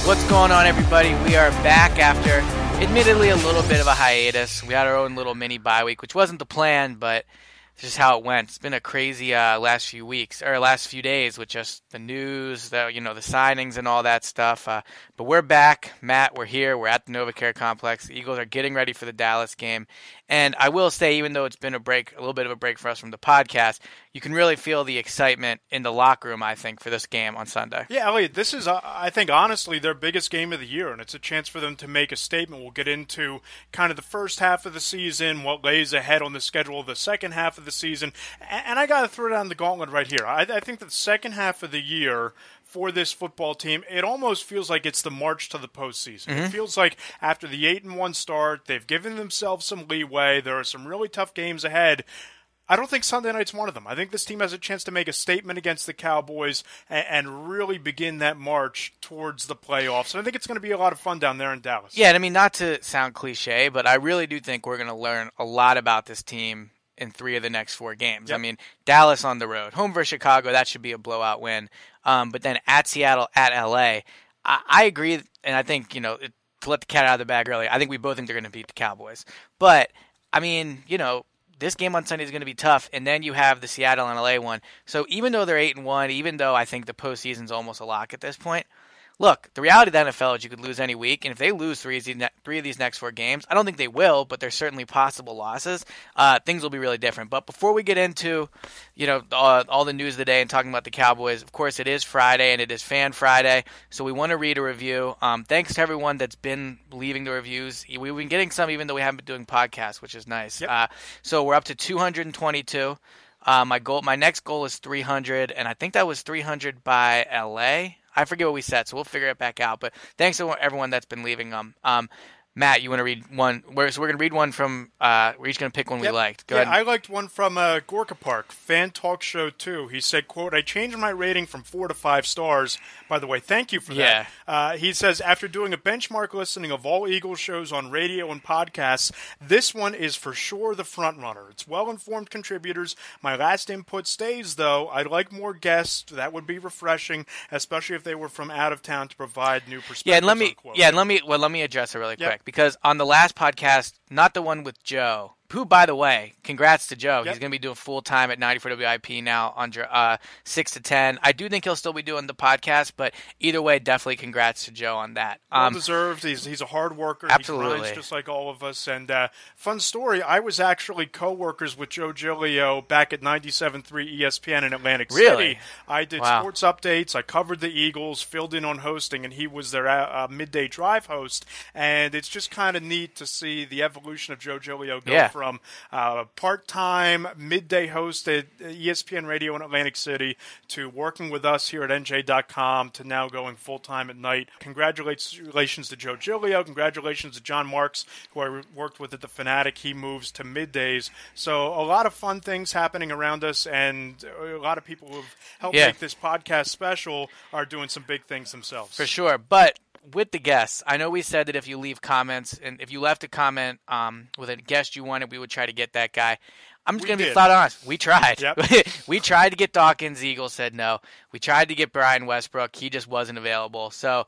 What's going on, everybody? We are back after, admittedly, a little bit of a hiatus. We had our own little mini bye week, which wasn't the plan, but it's just how it went. It's been a crazy last few days with just the news, the signings and all that stuff. But we're back. Matt, we're here. We're at the NovaCare Complex. The Eagles are getting ready for the Dallas game. And I will say, even though it's been a little bit of a break for us from the podcast, you can really feel the excitement in the locker room, I think, for this game on Sunday. Yeah, Eliot, this is, I think, honestly, their biggest game of the year, and it's a chance for them to make a statement. We'll get into kind of the first half of the season, what lays ahead on the schedule of the second half of the season, and I got to throw down the gauntlet right here. I think that the second half of the year for this football team, it almost feels like it's the march to the postseason. It feels like after the 8-1 start, they've given themselves some leeway. There are some really tough games ahead. I don't think Sunday night's one of them. I think this team has a chance to make a statement against the Cowboys and really begin that march towards the playoffs. And I think it's going to be a lot of fun down there in Dallas. Yeah, I mean, not to sound cliche, but I really do think we're going to learn a lot about this team in 3 of the next 4 games. Yep. I mean, Dallas on the road, home versus Chicago, that should be a blowout win. But then at Seattle, at LA, I agree, and I think, to let the cat out of the bag early, I think we both think they're going to beat the Cowboys. But, I mean, this game on Sunday is going to be tough, and then you have the Seattle and LA one. So even though they're 8-1, even though I think the postseason's almost a lock at this point, look, the reality of the NFL is you could lose any week, and if they lose 3 of these next 4 games, I don't think they will, but there's certainly possible losses. Things will be really different. But before we get into, all the news of the day and talking about the Cowboys, of course, it is Friday, and it is Fan Friday, so we want to read a review. Thanks to everyone that's been leaving the reviews. We've been getting some even though we haven't been doing podcasts, which is nice. Yep. So we're up to 222. My next goal is 300, and I think that was 300 by LA. I forget what we said, so we'll figure it back out. But thanks to everyone that's been leaving them. Matt, you want to read one? So we're going to read one from we're each going to pick one we liked. Go ahead. I liked one from Gorka Park, Fan Talk Show 2. He said, quote, I changed my rating from 4 to 5 stars. By the way, thank you for that. He says, after doing a benchmark listening of all Eagles shows on radio and podcasts, this one is for sure the front runner. It's well-informed contributors. My last input stays, though. I'd like more guests. That would be refreshing, especially if they were from out of town to provide new perspectives. Let me address it really quick. Because on the last podcast, not the one with Joe, who, by the way, congrats to Joe. Yep. He's going to be doing full-time at 94 WIP now on 6 to 10. I do think he'll still be doing the podcast, but either way, definitely congrats to Joe on that. Well-deserved. He's a hard worker. Absolutely. He grinds just like all of us. And fun story, I was actually co-workers with Joe Giglio back at 97.3 ESPN in Atlantic City. I did sports updates. I covered the Eagles, filled in on hosting, and he was their midday drive host. And it's just kind of neat to see the evolution of Joe Giglio go from part-time midday host at ESPN Radio in Atlantic City to working with us here at NJ.com to now going full-time at night. Congratulations to Joe Giglio. Congratulations to John Marks, who I worked with at The Fanatic. He moves to middays. So a lot of fun things happening around us, and a lot of people who have helped make this podcast special are doing some big things themselves. For sure, but with the guests, I know we said that if you leave comments, and if you left a comment with a guest you wanted, we would try to get that guy. I'm just going to be flat honest. We tried. Yep. We tried to get Dawkins. The Eagles said no. We tried to get Brian Westbrook. He just wasn't available. So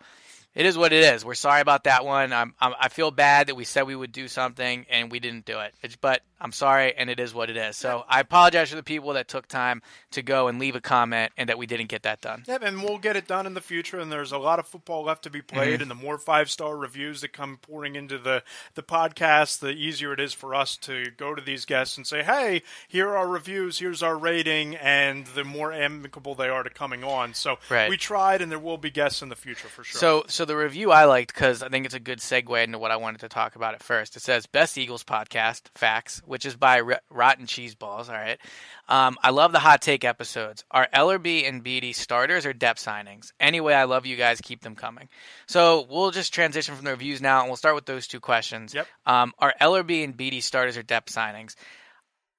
it is what it is. We're sorry about that one. I feel bad that we said we would do something and we didn't do it. But I'm sorry, and it is what it is. So I apologize for the people that took time to go and leave a comment and that we didn't get that done. Yep, and we'll get it done in the future, and there's a lot of football left to be played, and the more 5-star reviews that come pouring into the podcast, the easier it is for us to go to these guests and say, hey, here are our reviews, here's our rating, and the more amicable they are to coming on. So we tried, and there will be guests in the future for sure. So the review I liked, because I think it's a good segue into what I wanted to talk about at first. It says, Best Eagles Podcast, Facts, which is by Rotten Cheese Balls, all right. I love the hot take episodes. Are Ellerbe and Beatty starters or depth signings? Anyway, I love you guys. Keep them coming. So we'll just transition from the reviews now, and we'll start with those 2 questions. Yep. Are Ellerbe and Beatty starters or depth signings?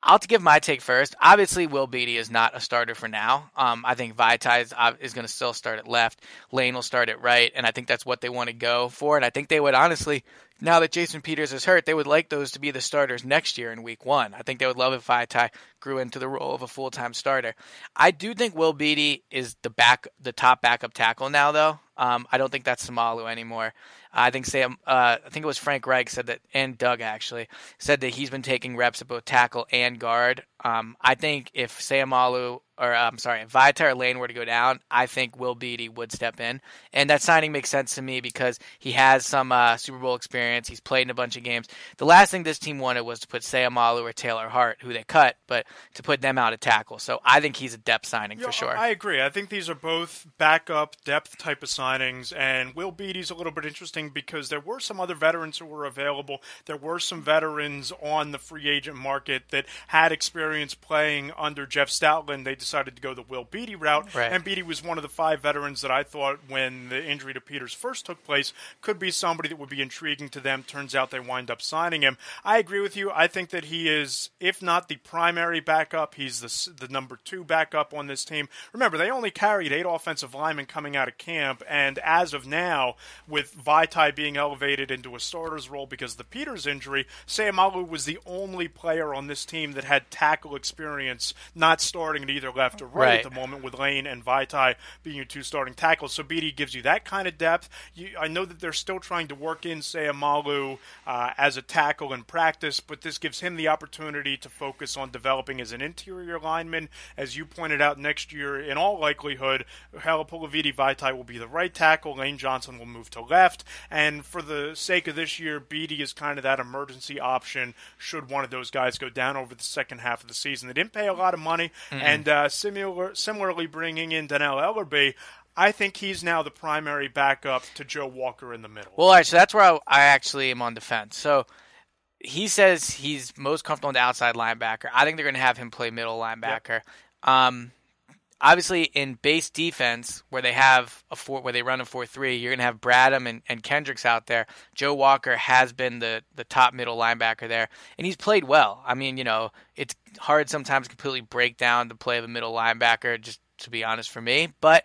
I'll give my take first. Obviously, Will Beatty is not a starter for now. I think Vaitai is going to still start at left. Lane will start at right, and I think that's what they want to go for. And I think they would honestly now that Jason Peters is hurt, they would like those to be the starters next year in week 1. I think they would love if Vaitai grew into the role of a full-time starter. I do think Will Beatty is the top backup tackle now, though. I don't think that's Samalu anymore. I think it was Frank Reich said that, and Doug actually said that he's been taking reps at both tackle and guard. I think if Vaitai or Lane were to go down, I think Will Beatty would step in, and that signing makes sense to me because he has some Super Bowl experience. He's played in a bunch of games. The last thing this team wanted was to put Sayamalu or Taylor Hart, who they cut, but to put them out at tackle. So I think he's a depth signing for sure. I agree. I think these are both backup depth type of signings, and Will Beatty's a little bit interesting because there were some other veterans who were available. There were some veterans on the free agent market that had experience playing under Jeff Stoutland. They decided to go the Will Beatty route, right. And Beatty was one of the 5 veterans that I thought when the injury to Peters first took place could be somebody that would be intriguing to them. Turns out they wind up signing him. I agree with you. I think that he is, if not the primary backup, he's the number 2 backup on this team. Remember, they only carried 8 offensive linemen coming out of camp, and as of now, with Vaitai being elevated into a starter's role because of the Peters injury, Sayamalu was the only player on this team that had tackle experience, not starting at either left or right at the moment, with Lane and Vaitai being your 2 starting tackles. So Beatty gives you that kind of depth. I know that they're still trying to work in Sayamalu as a tackle in practice, but this gives him the opportunity to focus on developing as an interior lineman. As you pointed out, next year, in all likelihood, Halapoulivaati Vaitai will be the right tackle. Lane Johnson will move to left. And for the sake of this year, Beatty is kind of that emergency option should one of those guys go down over the second half of the season. They didn't pay a lot of money. And similarly bringing in Donnell Ellerbe, I think he's now the primary backup to Joe Walker in the middle. Well, all right, so that's where I actually am on the fence. So he says he's most comfortable in the outside linebacker. I think they're going to have him play middle linebacker. Yep. Obviously, in base defense, where they have where they run a 4-3, you're going to have Bradham and Kendricks out there. Joe Walker has been the top middle linebacker there, and he's played well. I mean, it's hard sometimes to completely break down the play of a middle linebacker, just to be honest for me, but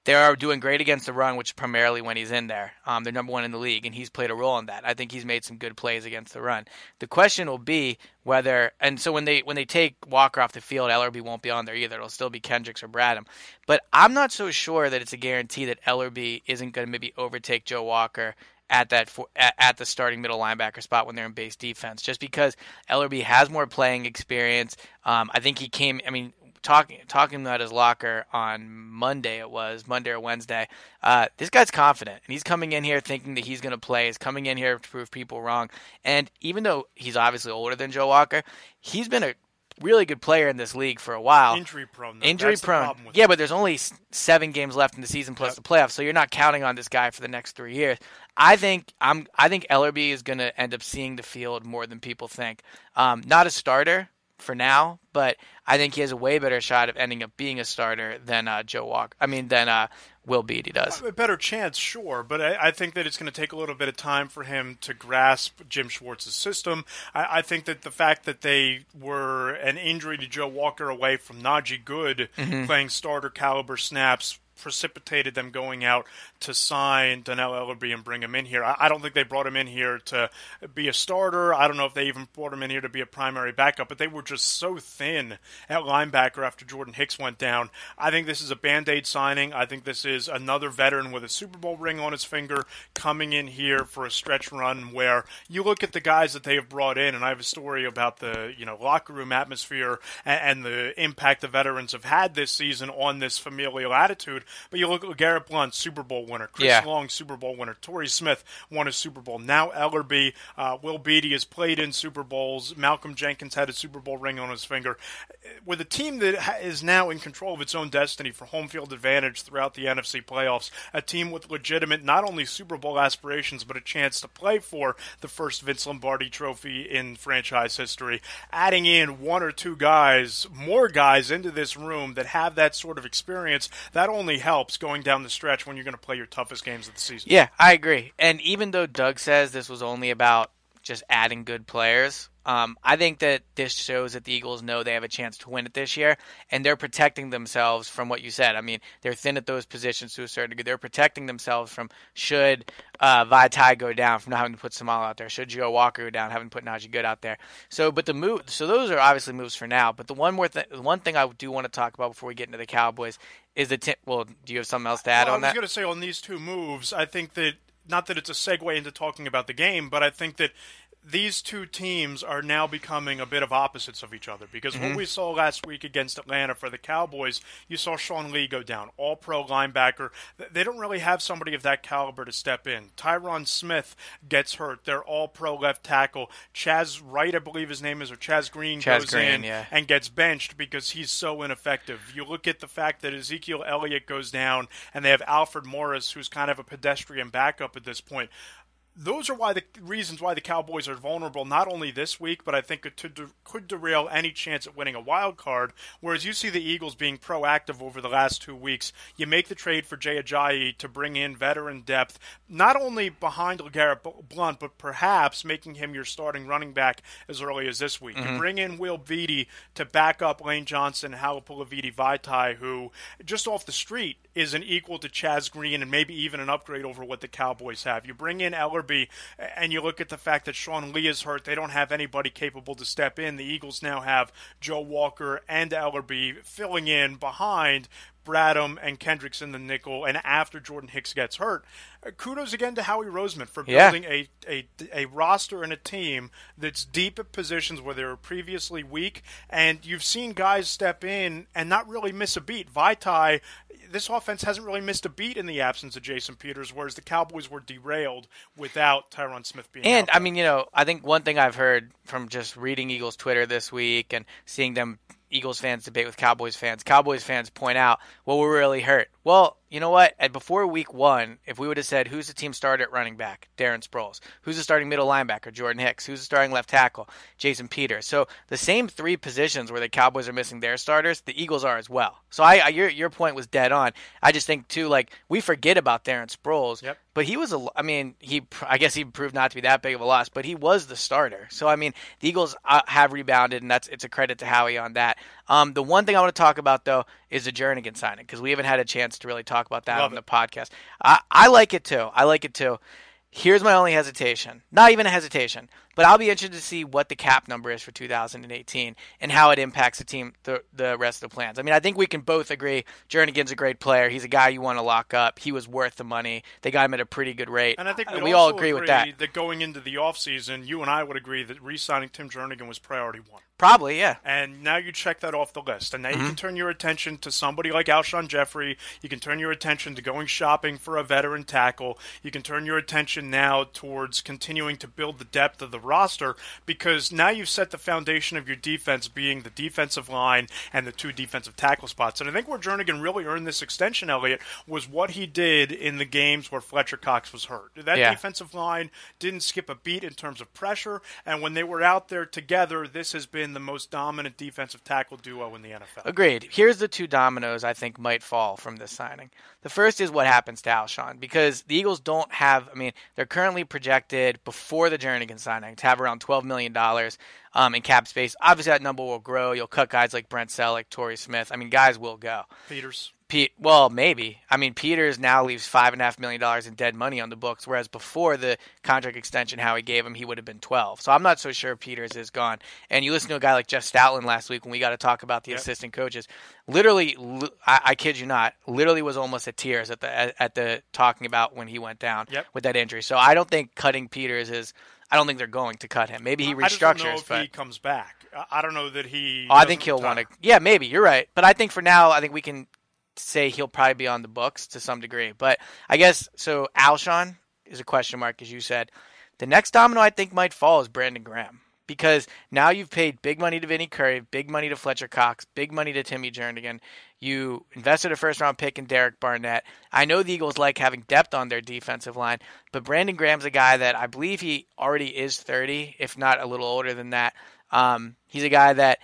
they are doing great against the run, which is primarily when he's in there. They're number 1 in the league, and he's played a role in that. I think he's made some good plays against the run. The question will be whether, and so when they take Walker off the field, Ellerbe won't be on there either. It'll still be Kendricks or Bradham. But I'm not so sure that it's a guarantee that Ellerbe isn't going to maybe overtake Joe Walker at the starting middle linebacker spot when they're in base defense, just because Ellerbe has more playing experience. I think he came. I mean, talking about his locker on Monday or Wednesday, this guy's confident, and he's coming in here thinking that he's going to play. He's coming in here to prove people wrong. And even though he's obviously older than Joe Walker, he's been a really good player in this league for a while. Injury prone. Yeah, but there's only 7 games left in the season plus the playoffs, so you're not counting on this guy for the next 3 years. I think Ellerbe is going to end up seeing the field more than people think. Not a starter for now, but I think he has a way better shot of ending up being a starter than Will Beatty does. A better chance, sure, but I think that it's going to take a little bit of time for him to grasp Jim Schwartz's system. I think that the fact that they were an injury to Joe Walker away from Najee Good playing starter caliber snaps precipitated them going out to sign Donnell Ellerbe and bring him in here. I don't think they brought him in here to be a starter. I don't know if they even brought him in here to be a primary backup, but they were just so thin at linebacker after Jordan Hicks went down. I think this is a Band-Aid signing. I think this is another veteran with a Super Bowl ring on his finger coming in here for a stretch run where you look at the guys that they have brought in, and I have a story about the locker room atmosphere and the impact the veterans have had this season on this familial attitude. But you look at Garrett Blunt, Super Bowl winner. Chris Long, Super Bowl winner. Torrey Smith won a Super Bowl. Now Ellerbe, Will Beatty has played in Super Bowls. Malcolm Jenkins had a Super Bowl ring on his finger. With a team that is now in control of its own destiny for home field advantage throughout the NFC playoffs, a team with legitimate not only Super Bowl aspirations but a chance to play for the first Vince Lombardi trophy in franchise history, adding in 1 or 2 guys, more guys into this room that have that sort of experience, that only helps going down the stretch when you're going to play your toughest games of the season. Yeah, I agree. And even though Doug says this was only about just adding good players, I think that this shows that the Eagles know they have a chance to win it this year, and they're protecting themselves from what you said. I mean, they're thin at those positions to a certain degree. They're protecting themselves from should Vaitai go down, from not having to put Samal out there. Should Joe Walker go down, having to put Najee Good out there. So those are obviously moves for now. But the one thing I do want to talk about before we get into the Cowboys is do you have something else to add on that? I was going to say on these two moves, I think that, not that it's a segue into talking about the game, but I think that these two teams are now becoming a bit of opposites of each other, because what we saw last week against Atlanta for the Cowboys, you saw Sean Lee go down, all-pro linebacker. They don't really have somebody of that caliber to step in. Tyron Smith gets hurt. They're all-pro left tackle. Chaz Wright, I believe his name is, or Chaz Green goes in and gets benched because he's so ineffective. You look at the fact that Ezekiel Elliott goes down, and they have Alfred Morris, who's kind of a pedestrian backup at this point. Those are the reasons why the Cowboys are vulnerable, not only this week, but I think it could derail any chance at winning a wild card. Whereas you see the Eagles being proactive over the last 2 weeks. You make the trade for Jay Ajayi to bring in veteran depth, not only behind LeGarrette Blount, but perhaps making him your starting running back as early as this week. You bring in Will Beatty to back up Lane Johnson, Halapoulivaati Vaitai, who, just off the street, is an equal to Chaz Green and maybe even an upgrade over what the Cowboys have. You bring in Ellerbe, and you look at the fact that Sean Lee is hurt. They don't have anybody capable to step in. The Eagles now have Joe Walker and Ellerbe filling in behind Bradham and Kendricks in the nickel, and after Jordan Hicks gets hurt. Kudos again to Howie Roseman for building a roster and a team that's deep at positions where they were previously weak, and you've seen guys step in and not really miss a beat. Vaitai, this offense hasn't really missed a beat in the absence of Jason Peters, whereas the Cowboys were derailed without Tyron Smith being out there. I mean, I think one thing I've heard from just reading Eagles Twitter this week and seeing them Eagles fans debate with Cowboys fans point out, well, we're really hurt. Well, you know what? Before week 1, if we would have said, who's the team starter at running back? Darren Sproles. Who's the starting middle linebacker? Jordan Hicks. Who's the starting left tackle? Jason Peters. So the same 3 positions where the Cowboys are missing their starters, the Eagles are as well. So your point was dead on. I just think, too, we forget about Darren Sproles. Yep. But he was I guess he proved not to be that big of a loss, but he was the starter. So, the Eagles have rebounded, and it's a credit to Howie on that. The one thing I want to talk about, though, is the Jernigan signing, because we haven't had a chance to really talk about that on the podcast. I like it, too. Here's my only hesitation. Not even a hesitation, but I'll be interested to see what the cap number is for 2018 and how it impacts the team, the rest of the plans. I think we can both agree Jernigan's a great player. He's a guy you want to lock up. He was worth the money. They got him at a pretty good rate. And I think we all agree with that. That going into the offseason, you and I would agree that re-signing Tim Jernigan was priority 1. Probably, yeah. And now you check that off the list. And now you can turn your attention to somebody like Alshon Jeffrey. You can turn your attention to going shopping for a veteran tackle. You can turn your attention now towards continuing to build the depth of the roster, because now you've set the foundation of your defense being the defensive line and the 2 defensive tackle spots. And I think where Jernigan really earned this extension, Eliot, was what he did in the games where Fletcher Cox was hurt. That defensive line didn't skip a beat in terms of pressure, and when they were out there together, this has been the most dominant defensive tackle duo in the NFL. Agreed. Here's the 2 dominoes I think might fall from this signing. The first is what happens to Alshon, because the Eagles don't have, they're currently projected before the Jernigan signing to have around $12 million in cap space. Obviously, that number will grow. You'll cut guys like Brent Selleck, Torrey Smith. Guys will go. Peters. Well, maybe. Peters now leaves $5.5 million in dead money on the books, whereas before the contract extension Howie gave him, he would have been 12. So I'm not so sure Peters is gone. And you listen to a guy like Jeff Stoutland last week when we got to talk about the assistant coaches. Literally, I kid you not, literally was almost at tears at the talking about when he went down with that injury. So I don't think cutting Peters is. I don't think they're going to cut him. Maybe he restructures. I don't know if he comes back. I don't know that he. I think he'll want to. Yeah, maybe you're right. But I think for now, I think we can say he'll probably be on the books to some degree. But I guess so. Alshon is a question mark, as you said. The next domino I think might fall is Brandon Graham, because now you've paid big money to Vinny Curry, big money to Fletcher Cox, big money to Timmy Jernigan. You invested a first-round pick in Derek Barnett. I know the Eagles like having depth on their defensive line, but Brandon Graham's a guy that I believe he already is 30, if not a little older than that. He's a guy that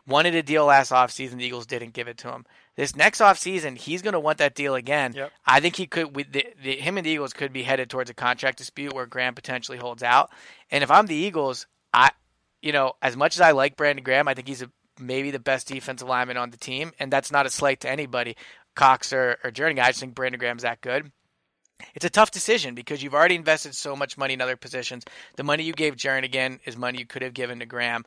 wanted a deal last offseason. The Eagles didn't give it to him. This next offseason, he's going to want that deal again. Yep. I think he could. Him and the Eagles could be headed towards a contract dispute where Graham potentially holds out. And if I'm the Eagles, as much as I like Brandon Graham, I think he's maybe the best defensive lineman on the team, and that's not a slight to anybody, Cox or Jernigan. I just think Brandon Graham's that good. It's a tough decision because you've already invested so much money in other positions. The money you gave Jernigan is money you could have given to Graham.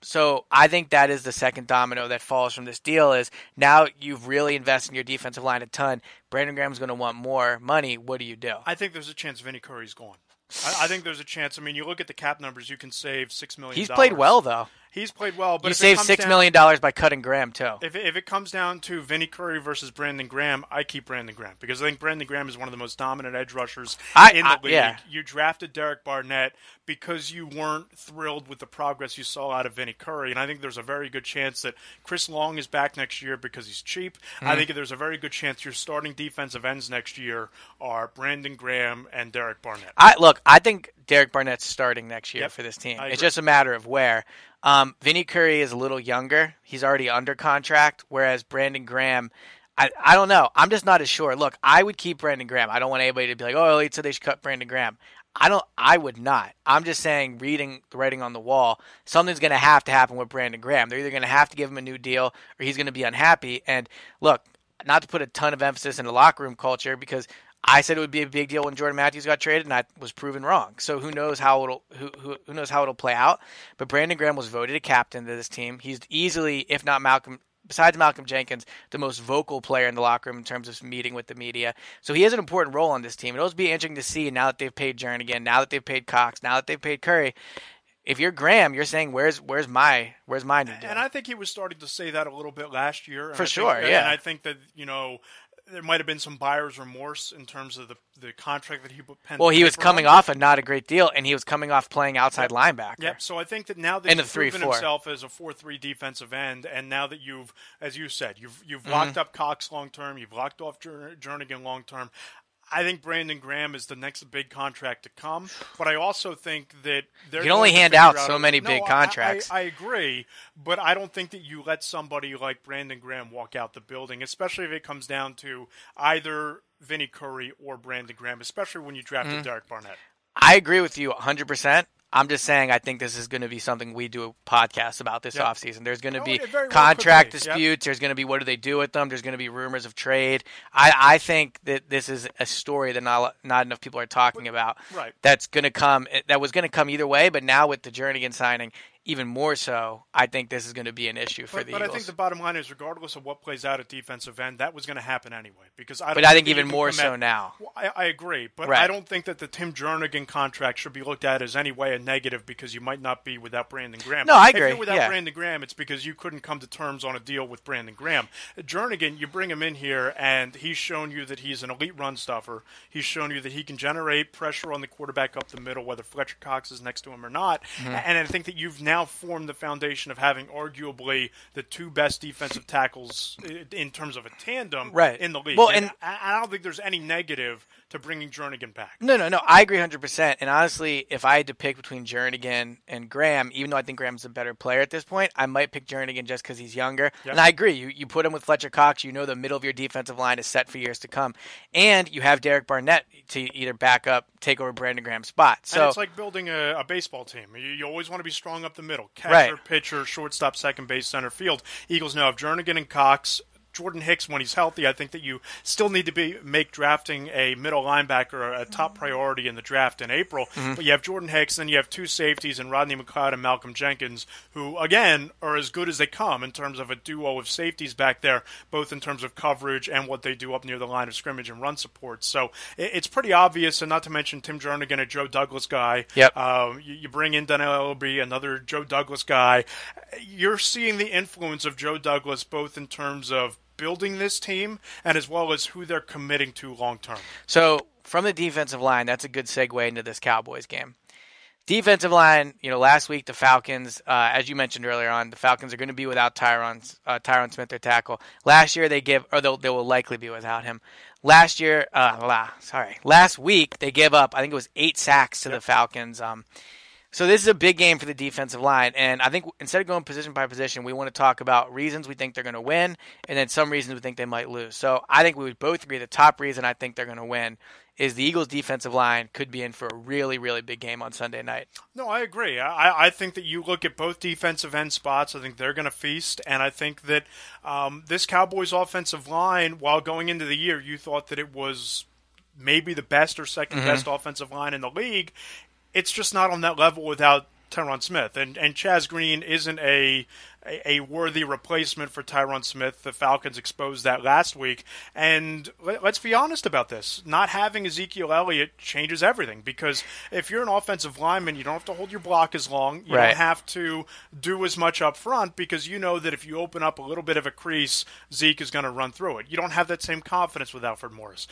So I think that is the second domino that falls from this deal is now you've really invested in your defensive line a ton. Brandon Graham's going to want more money. What do you do? I think there's a chance Vinny Curry's gone. I think there's a chance. I mean, you look at the cap numbers, you can save $6 million. He's played well, though. He's played well, but you save $6 million by cutting Graham too. If it comes down to Vinny Curry versus Brandon Graham, I keep Brandon Graham because I think Brandon Graham is one of the most dominant edge rushers in the league. Yeah. You drafted Derek Barnett because you weren't thrilled with the progress you saw out of Vinny Curry, and I think there's a very good chance that Chris Long is back next year because he's cheap. I think there's a very good chance your starting defensive ends next year are Brandon Graham and Derek Barnett. I think Derek Barnett's starting next year for this team. It's just a matter of where. Vinny Curry is a little younger. He's already under contract, whereas Brandon Graham, I don't know. I'm just not as sure. Look, I would keep Brandon Graham. I don't want anybody to be like, oh, Eliot said they should cut Brandon Graham. I would not. I'm just saying, reading the writing on the wall, something's going to happen with Brandon Graham. They're either going to have to give him a new deal or he's going to be unhappy. And look, not to put a ton of emphasis in the locker room culture because I said it would be a big deal when Jordan Matthews got traded, and I was proven wrong. So who knows how it'll play out? But Brandon Graham was voted a captain to this team. He's easily, if not besides Malcolm Jenkins, the most vocal player in the locker room in terms of meeting with the media. So he has an important role on this team. It'll be interesting to see now that they've paid Jernigan, now that they've paid Cox, now that they've paid Curry. If you're Graham, you're saying, where's my new deal? And I think he was starting to say that a little bit last year. For sure, yeah. And I think that, there might have been some buyer's remorse in terms of the contract that he penned. Well, he was coming off a not a great deal, and he was coming off playing outside linebacker. Yep. So I think that now that he's proven himself as a 4-3 defensive end, and now that you've, as you said, you've locked up Cox long term, you've locked off Jernigan long term. I think Brandon Graham is the next big contract to come, but I also think that you can only hand out so many big contracts. I agree, but I don't think that you let somebody like Brandon Graham walk out the building, especially if it comes down to either Vinny Curry or Brandon Graham, especially when you drafted Derek Barnett. I agree with you 100%. I'm just saying I think this is going to be something we do a podcast about this offseason. There's going to be contract disputes. There's going to be what do they do with them. There's going to be rumors of trade. I think that this is a story that not enough people are talking about. Right. That's going to come. That was going to come either way, but now with the Jernigan signing, even more so, I think this is going to be an issue for the Eagles. But I think the bottom line is, regardless of what plays out at defensive end, that was going to happen anyway. I think even more so now. Well, I agree, but I don't think that the Tim Jernigan contract should be looked at as any way a negative because you might not be without Brandon Graham. No, I agree. If you're without Brandon Graham, it's because you couldn't come to terms on a deal with Brandon Graham. Jernigan, you bring him in here, and he's shown you that he's an elite run stuffer. He's shown you that he can generate pressure on the quarterback up the middle, whether Fletcher Cox is next to him or not. And I think that you've now formed the foundation of having arguably the two best defensive tackles in terms of a tandem in the league. Well, and I don't think there's any negative to bringing Jernigan back. No. I agree 100%. And honestly, if I had to pick between Jernigan and Graham, even though I think Graham's a better player at this point, I might pick Jernigan just because he's younger. Yep. And I agree. You put him with Fletcher Cox, the middle of your defensive line is set for years to come. And you have Derek Barnett to either back up, take over Brandon Graham's spot. So and it's like building a baseball team. You always want to be strong up the middle. Catcher, pitcher, shortstop, second base, center field. Eagles now have Jernigan and Cox. Jordan Hicks, when he's healthy, I think that you still need to make drafting a middle linebacker a top priority in the draft in April. But you have Jordan Hicks, then you have two safeties in Rodney McLeod and Malcolm Jenkins, who, again, are as good as they come in terms of a duo of safeties back there, both in terms of coverage and what they do up near the line of scrimmage and run support. So it's pretty obvious, and not to mention Tim Jernigan, a Joe Douglas guy. Yep. You bring in Donnell Ellerbe, another Joe Douglas guy. You're seeing the influence of Joe Douglas both in terms of building this team and as well as who they're committing to long term. So from the defensive line, that's a good segue into this Cowboys game. Defensive line, last week the Falcons, as you mentioned earlier on, the Falcons are going to be without Tyron Smith, their tackle. Last year they will likely be without him. Last week they gave up, I think it was 8 sacks to the Falcons. So this is a big game for the defensive line, and I think instead of going position by position, we want to talk about reasons we think they're going to win, and then some reasons we think they might lose. So I think we would both agree the top reason I think they're going to win is the Eagles' defensive line could be in for a really, really big game on Sunday night. No, I agree. I think that you look at both defensive end spots, I think they're going to feast, and I think that this Cowboys offensive line, while going into the year, you thought that it was maybe the best or second best offensive line in the league. It's just not on that level without Tyron Smith. And Chaz Green isn't a worthy replacement for Tyron Smith. The Falcons exposed that last week. And let's be honest about this. Not having Ezekiel Elliott changes everything, because if you're an offensive lineman, you don't have to hold your block as long. You don't have to do as much up front, because you know that if you open up a little bit of a crease, Zeke is going to run through it. You don't have that same confidence with Alfred Morris.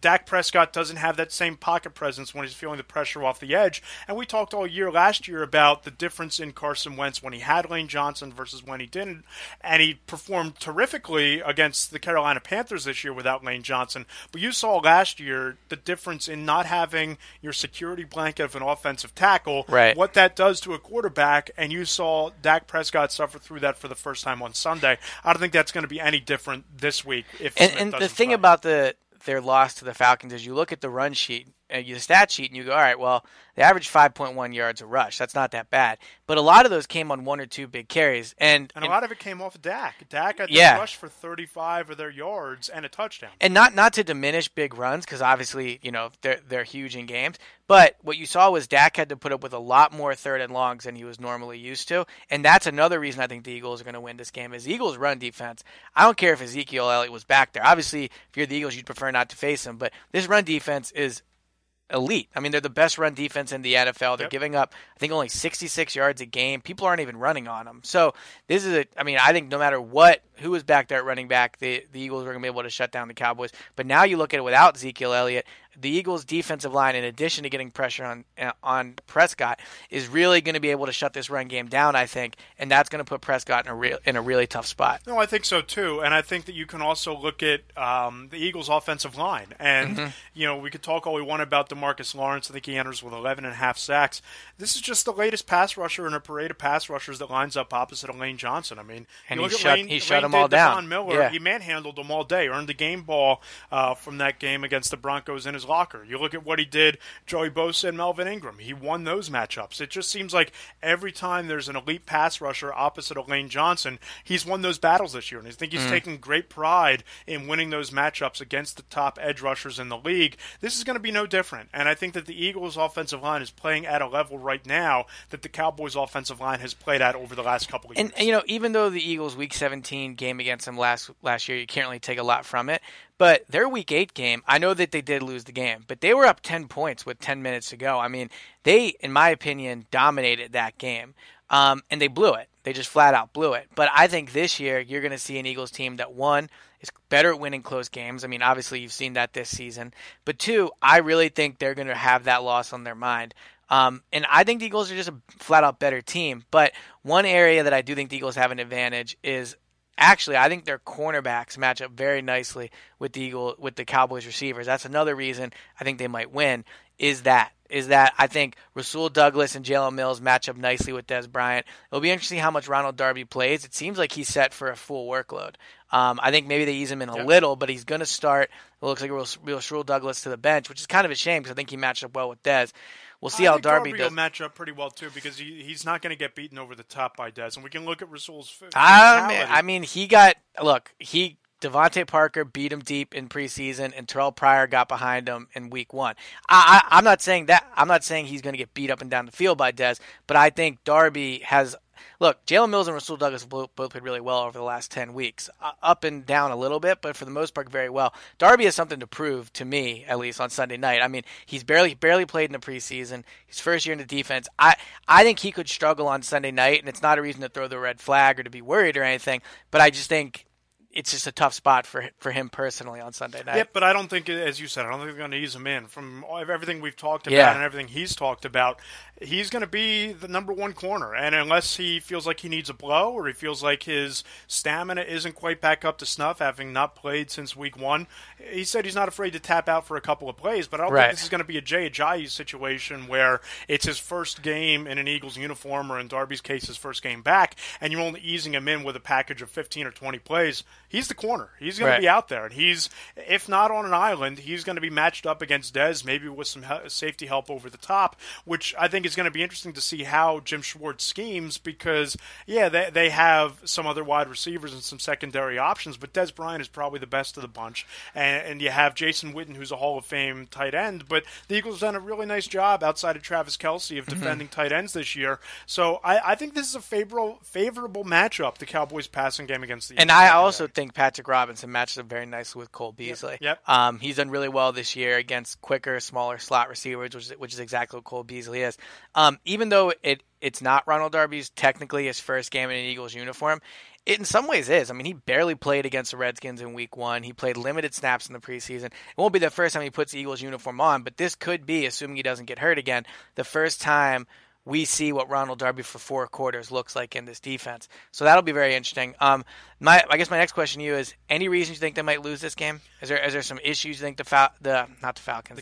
Dak Prescott doesn't have that same pocket presence when he's feeling the pressure off the edge. And we talked all year last year about the difference in Carson Wentz when he had Lane Johnson versus when he didn't, and he performed terrifically against the Carolina Panthers this year without Lane Johnson. But you saw last year the difference in not having your security blanket of an offensive tackle, what that does to a quarterback, and you saw Dak Prescott suffer through that for the first time on Sunday. I don't think that's going to be any different this week. And the thing about their loss to the Falcons is you look at the run sheet, the stat sheet, and you go, all right, well, they averaged 5.1 yards a rush. That's not that bad. But a lot of those came on one or two big carries. And a lot of it came off of Dak. Dak had to rush for 35 of their yards and a touchdown. And not to diminish big runs, because obviously, they're huge in games. But what you saw was Dak had to put up with a lot more third and longs than he was normally used to. And that's another reason I think the Eagles are going to win this game is the Eagles' run defense. I don't care if Ezekiel Elliott was back there. Obviously, if you're the Eagles, you'd prefer not to face him. But this run defense is elite. I mean, they're the best run defense in the NFL. They're giving up, I think, only 66 yards a game. People aren't even running on them. So this is I think no matter who was back there at running back, the Eagles were going to be able to shut down the Cowboys. But now you look at it without Ezekiel Elliott, the Eagles' defensive line, in addition to getting pressure on Prescott, is really going to be able to shut this run game down, I think, and that's going to put Prescott in a really tough spot. No, I think so too, and I think that you can also look at the Eagles' offensive line, and we could talk all we want about DeMarcus Lawrence. I think he enters with 11.5 sacks. This is just the latest pass rusher in a parade of pass rushers that lines up opposite of Lane Johnson. I mean, and he shut them all down. Von Miller, he manhandled them all day, earned the game ball from that game against the Broncos in his locker. You look at what he did, Joey Bosa and Melvin Ingram. He won those matchups. It just seems like every time there's an elite pass rusher opposite of Lane Johnson, he's won those battles this year. And I think he's taken great pride in winning those matchups against the top edge rushers in the league. This is going to be no different. And I think that the Eagles' offensive line is playing at a level right now that the Cowboys' offensive line has played at over the last couple of years. And even though the Eagles' Week 17 game against them last year, you can't really take a lot from it. But their Week 8 game, I know that they did lose the game, but they were up 10 points with 10 minutes to go. I mean, they, in my opinion, dominated that game, and they blew it. They just flat out blew it. But I think this year you're going to see an Eagles team that, one, is better at winning close games. I mean, obviously you've seen that this season. But two, I really think they're going to have that loss on their mind. And I think the Eagles are just a flat-out better team. But one area that I do think the Eagles have an advantage is actually, I think their cornerbacks match up very nicely with the Cowboys receivers. That's another reason I think they might win. Is that I think Rasul Douglas and Jalen Mills match up nicely with Dez Bryant. It'll be interesting how much Ronald Darby plays. It seems like he's set for a full workload. I think maybe they ease him in a little, but he's going to start. It looks like Rasul Douglas to the bench, which is kind of a shame because I think he matched up well with Dez. We'll see how Darby does. Will match up pretty well too because he's not going to get beaten over the top by Dez, and we can look at Rasul's. I mean, Devontae Parker beat him deep in preseason, and Terrell Pryor got behind him in Week 1. I'm not saying that. I'm not saying he's going to get beat up and down the field by Dez, but I think Darby has. Look, Jalen Mills and Rasul Douglas both played really well over the last 10 weeks. Up and down a little bit, but for the most part, very well. Darby has something to prove, to me, at least on Sunday night. I mean, he's barely played in the preseason. His first year in the defense. I think he could struggle on Sunday night, and it's not a reason to throw the red flag or to be worried or anything, but I just think it's just a tough spot for him personally on Sunday night. Yep, but I don't think, as you said, I don't think they're going to ease him in. From everything we've talked about and everything he's talked about, he's going to be the number one corner. And unless he feels like he needs a blow or he feels like his stamina isn't quite back up to snuff, having not played since week 1, he said he's not afraid to tap out for a couple of plays. But I don't think this is going to be a Jay Ajayi situation where it's his first game in an Eagles uniform, or in Darby's case, his first game back, and you're only easing him in with a package of 15 or 20 plays. He's the corner. He's going to be out there. And he's, if not on an island, he's going to be matched up against Dez, maybe with some safety help over the top, which I think is going to be interesting to see how Jim Schwartz schemes, because, they have some other wide receivers and some secondary options, but Dez Bryant is probably the best of the bunch. And you have Jason Witten, who's a Hall of Fame tight end, but the Eagles have done a really nice job outside of Travis Kelce of defending tight ends this year. So I think this is a favorable matchup, the Cowboys passing game against the Eagles. And I also think Patrick Robinson matches up very nicely with Cole Beasley. Yep. He's done really well this year against quicker, smaller slot receivers, which is exactly what Cole Beasley is. Even though it's not Ronald Darby's technically his first game in an Eagles uniform, it in some ways is. I mean, he barely played against the Redskins in week 1. He played limited snaps in the preseason. It won't be the first time he puts the Eagles uniform on, but this could be, assuming he doesn't get hurt again, the first time we see what Ronald Darby for 4 quarters looks like in this defense. So that'll be very interesting. I guess my next question to you is, any reason you think they might lose this game? Is there some issues you think the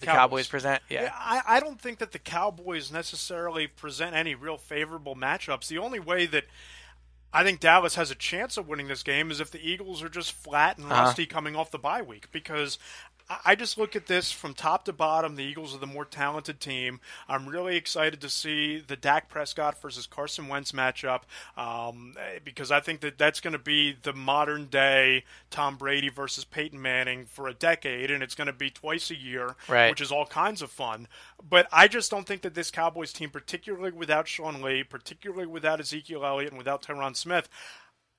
Cowboys present? Yeah, I don't think that the Cowboys necessarily present any real favorable matchups. The only way that I think Dallas has a chance of winning this game is if the Eagles are just flat and rusty coming off the bye week, because I just look at this from top to bottom. The Eagles are the more talented team. I'm really excited to see the Dak Prescott versus Carson Wentz matchup, because I think that that's going to be the modern day Tom Brady versus Peyton Manning for a decade, and it's going to be twice a year, which is all kinds of fun. But I just don't think that this Cowboys team, particularly without Sean Lee, particularly without Ezekiel Elliott, and without Tyron Smith,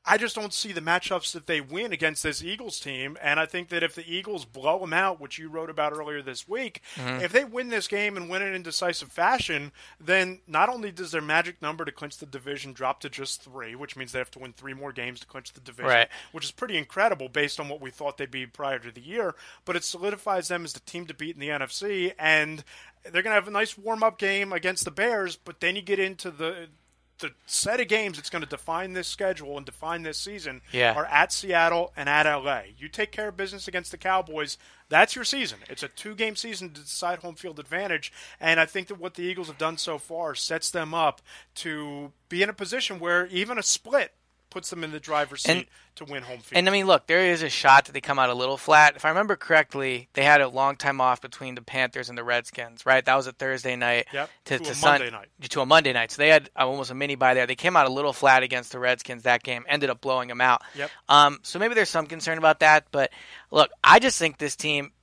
I just don't see the matchups that they win against this Eagles team. And I think that if the Eagles blow them out, which you wrote about earlier this week, if they win this game and win it in decisive fashion, then not only does their magic number to clinch the division drop to just 3, which means they have to win 3 more games to clinch the division, which is pretty incredible based on what we thought they'd be prior to the year, but it solidifies them as the team to beat in the NFC. And they're going to have a nice warm-up game against the Bears, but then you get into the set of games that's going to define this schedule and define this season are at Seattle and at LA. You take care of business against the Cowboys, that's your season. It's a 2-game season to decide home field advantage, and I think that what the Eagles have done so far sets them up to be in a position where even a split puts them in the driver's seat to win home field. And, I mean, look, there is a shot that they come out a little flat. If I remember correctly, they had a long time off between the Panthers and the Redskins, right? That was a Thursday night to a Monday night. So they had almost a mini bye there. They came out a little flat against the Redskins that game, ended up blowing them out. So maybe there's some concern about that. But, look, I just think this team,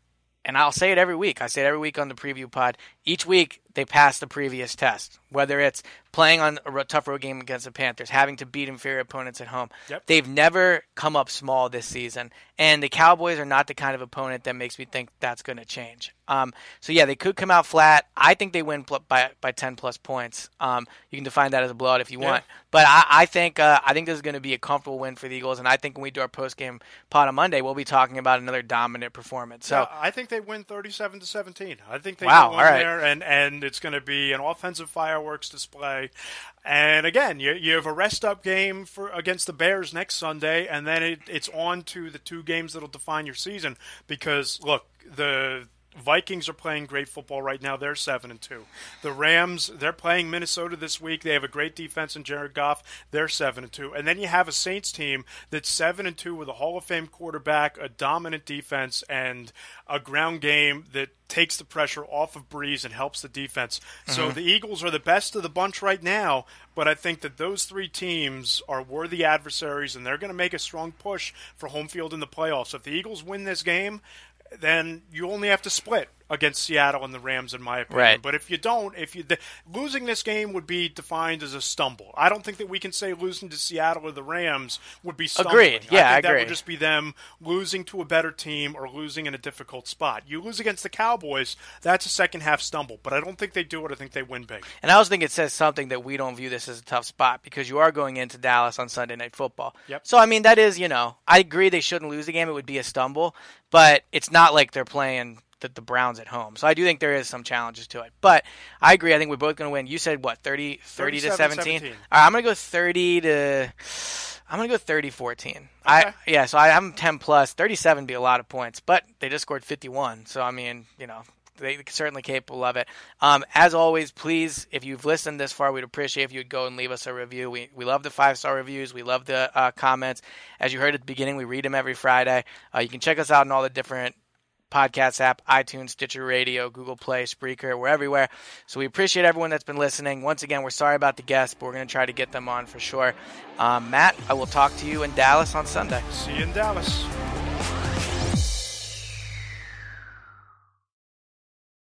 and I'll say it every week. I say it every week on the preview pod. Each week, they pass the previous test, whether it's playing on a tough road game against the Panthers, having to beat inferior opponents at home. They've never come up small this season, and the Cowboys are not the kind of opponent that makes me think that's going to change. They could come out flat. I think they win by 10-plus points. You can define that as a blowout if you want. But I think this is going to be a comfortable win for the Eagles, and I think when we do our post-game pod on Monday, we'll be talking about another dominant performance. So I think they win 37-17. I think they go in there, and it's going to be an offensive fireworks display. And again, you have a rest-up game against the Bears next Sunday, and then it's on to the 2 games that'll define your season. Because, look, the Vikings are playing great football right now. They're 7-2. The Rams, they're playing Minnesota this week. They have a great defense in Jared Goff. They're 7-2. And then you have a Saints team that's 7-2 with a Hall of Fame quarterback, a dominant defense, and a ground game that takes the pressure off of Breeze and helps the defense. So the Eagles are the best of the bunch right now, but I think that those 3 teams are worthy adversaries, and they're going to make a strong push for home field in the playoffs. If the Eagles win this game, then you only have to split against Seattle and the Rams, in my opinion. Right. But if you don't, losing this game would be defined as a stumble. I don't think that we can say losing to Seattle or the Rams would be stumbling. Agreed. Yeah, I agree. think that would just be them losing to a better team or losing in a difficult spot. You lose against the Cowboys, that's a second half stumble. But I don't think they do it. I think they win big. And I also think it says something that we don't view this as a tough spot because you are going into Dallas on Sunday Night Football. Yep. So, I mean, that is, I agree they shouldn't lose the game. It would be a stumble. But it's not like they're playing the Browns at home. So I do think there is some challenges to it. But I agree. I think we're both going to win. You said, what, 30 to 17? All right, I'm going to go 30-14. Okay. So I'm 10 plus. 37 would be a lot of points. But they just scored 51. So, I mean, they're certainly capable of it. As always, please, if you've listened this far, we'd appreciate if you would go and leave us a review. We love the 5-star reviews. We love the comments. As you heard at the beginning, we read them every Friday. You can check us out on all the different podcast app, iTunes, Stitcher Radio, Google Play, Spreaker. We're everywhere. So we appreciate everyone that's been listening. Once again, we're sorry about the guests, but we're going to try to get them on for sure. Matt, I will talk to you in Dallas on Sunday. See you in Dallas.